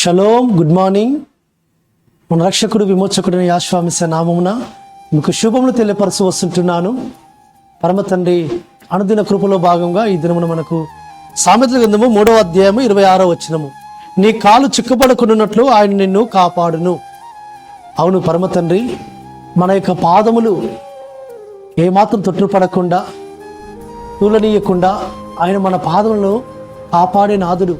Shalom, good morning. మన రక్షకుడు విమోచకుడిని యాశ్వామిస నామమున మీకు శుభములు తెలియపరచు వస్తుంటున్నాను. పరమ తండ్రి అనుదిన కృపలో భాగంగా ఈ దినమున మనకు సామెతల గ్రంథము 3వ అధ్యాయము 26వ వచనము, నీ కాలు చిక్కుపడకున్నట్లు ఆయన నిన్ను కాపాడును. అవును, పరమ తండ్రి మన యొక్క పాదములు ఏమాత్రం తొట్టుపడకుండా తూలనీయకుండా ఆయన మన పాదములను కాపాడే నాదుడు.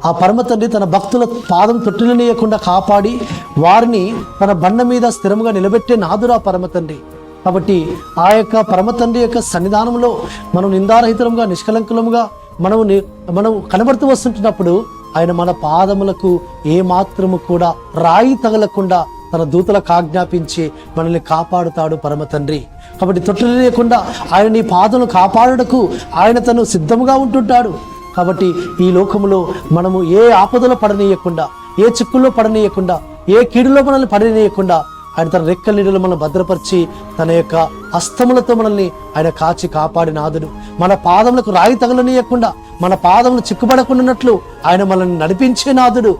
ఆ పరమ తండ్రి తన భక్తుల పాదం తొట్టులనీయకుండా కాపాడి వారిని తన బండ మీద స్థిరముగా నిలబెట్టే నాదుడు ఆ పరమ తండ్రి. కాబట్టి ఆ యొక్క పరమ తండ్రి యొక్క సన్నిధానంలో మనం నిందారహితంగా నిష్కలంకులముగా మనం కనబడుతూ వస్తుంటున్నప్పుడు ఆయన మన పాదములకు ఏమాత్రము కూడా రాయి తగలకుండా తన దూతలకు ఆజ్ఞాపించి మనల్ని కాపాడుతాడు పరమ తండ్రి. కాబట్టి తొట్టులేకుండా ఆయన నీ పాదములను కాపాడుటకు ఆయన తను సిద్ధముగా ఉంటుంటాడు. కాబట్టి ఈ లోకములో మనము ఏ ఆపదలో పడనీయకుండా, ఏ చిక్కుల్లో పడనీయకుండా, ఏ కీడులో మనల్ని పడనీయకుండా ఆయన తన రెక్కల నీడలో మనల్ని భద్రపరిచి తన యొక్క హస్తములతో మనల్ని ఆయన కాచి కాపాడి నాదుడు. మన పాదములకు రాయి తగలనీయకుండా, మన పాదములు చిక్కుపడకుండాన్నట్లు ఆయన మనల్ని నడిపించే నాదుడు.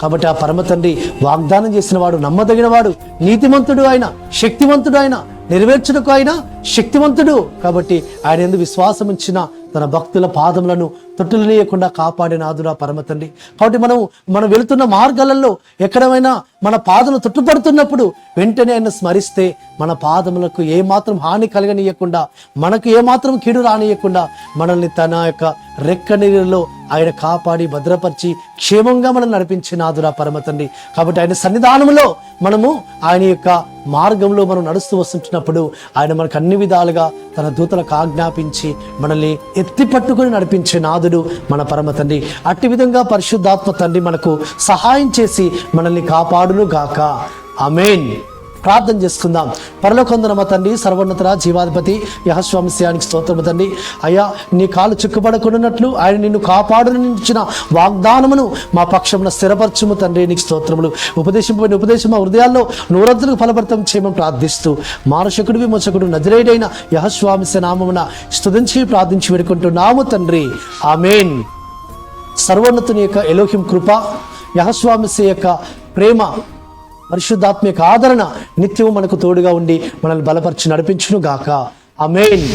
కాబట్టి ఆ పరమ తండ్రి వాగ్దానం చేసిన వాడు, నమ్మదగిన వాడు, నీతిమంతుడు, ఆయన శక్తివంతుడు, ఆయన నెరవేర్చుటకు ఆయన శక్తివంతుడు. కాబట్టి ఆయన యందు విశ్వాసం ఉంచిన తన భక్తుల పాదములను తొట్టులనీయకుండా కాపాడే నాదుడు ఆ పరమ తండ్రి. కాబట్టి మనం వెళుతున్న మార్గాలలో ఎక్కడైనా మన పాదములు తొట్టుపడుతున్నప్పుడు వెంటనే ఆయన స్మరిస్తే మన పాదములకు ఏమాత్రం హాని కలగనీయకుండా, మనకు ఏమాత్రం కీడు రానియకుండా మనల్ని తన యొక్క రెక్క నీళ్ళలో ఆయన కాపాడి భద్రపరిచి క్షేమంగా మనల్ని నడిపించే నాదుడు ఆ పరమ తండ్రి. కాబట్టి ఆయన సన్నిధానంలో మనము ఆయన యొక్క మార్గంలో మనం నడుస్తూ వస్తుంటున్నప్పుడు ఆయన మనకు అన్ని విధాలుగా తన దూతలకు ఆజ్ఞాపించి మనల్ని ఎత్తి పట్టుకొని నడిపించే నాదుడు మన పరమ తండ్రి. అట్టి విధంగా పరిశుద్ధాత్మ తండ్రి మనకు సహాయం చేసి మనల్ని కాపాడును గాక. ఆమేన్. ప్రార్థన చేసుకుందాం. పరలోకందున తండ్రి, సర్వోన్నత జీవాధిపతి యెహోవానికి స్తోత్రము తండ్రి. అయ్యా, నీ కాలు చిక్కుపడకున్నట్లు ఆయన నిన్ను కాపాడునిచ్చిన వాగ్దానమును మా పక్షమున స్థిరపరచుము తండ్రి. నీకు స్తోత్రములు. ఉపదేశం మా హృదయాల్లో నూరంతులకు ఫలభరితం చేయమని ప్రార్థిస్తూ మానశకుడు విమోచకుడు నజరేయుడైన యెహోవా నామమున స్తుతించి ప్రార్థించి వేడుకుంటున్నాము తండ్రి. ఆమేన్. సర్వోన్నతుని యొక్క ఎలోహిం కృప, యెహోవా యొక్క ప్రేమ, పరిశుద్ధాత్మ యొక్క ఆదరణ నిత్యము మనకు తోడుగా ఉండి మనల్ని బలపరిచి నడిపించును గాక. ఆమేన్.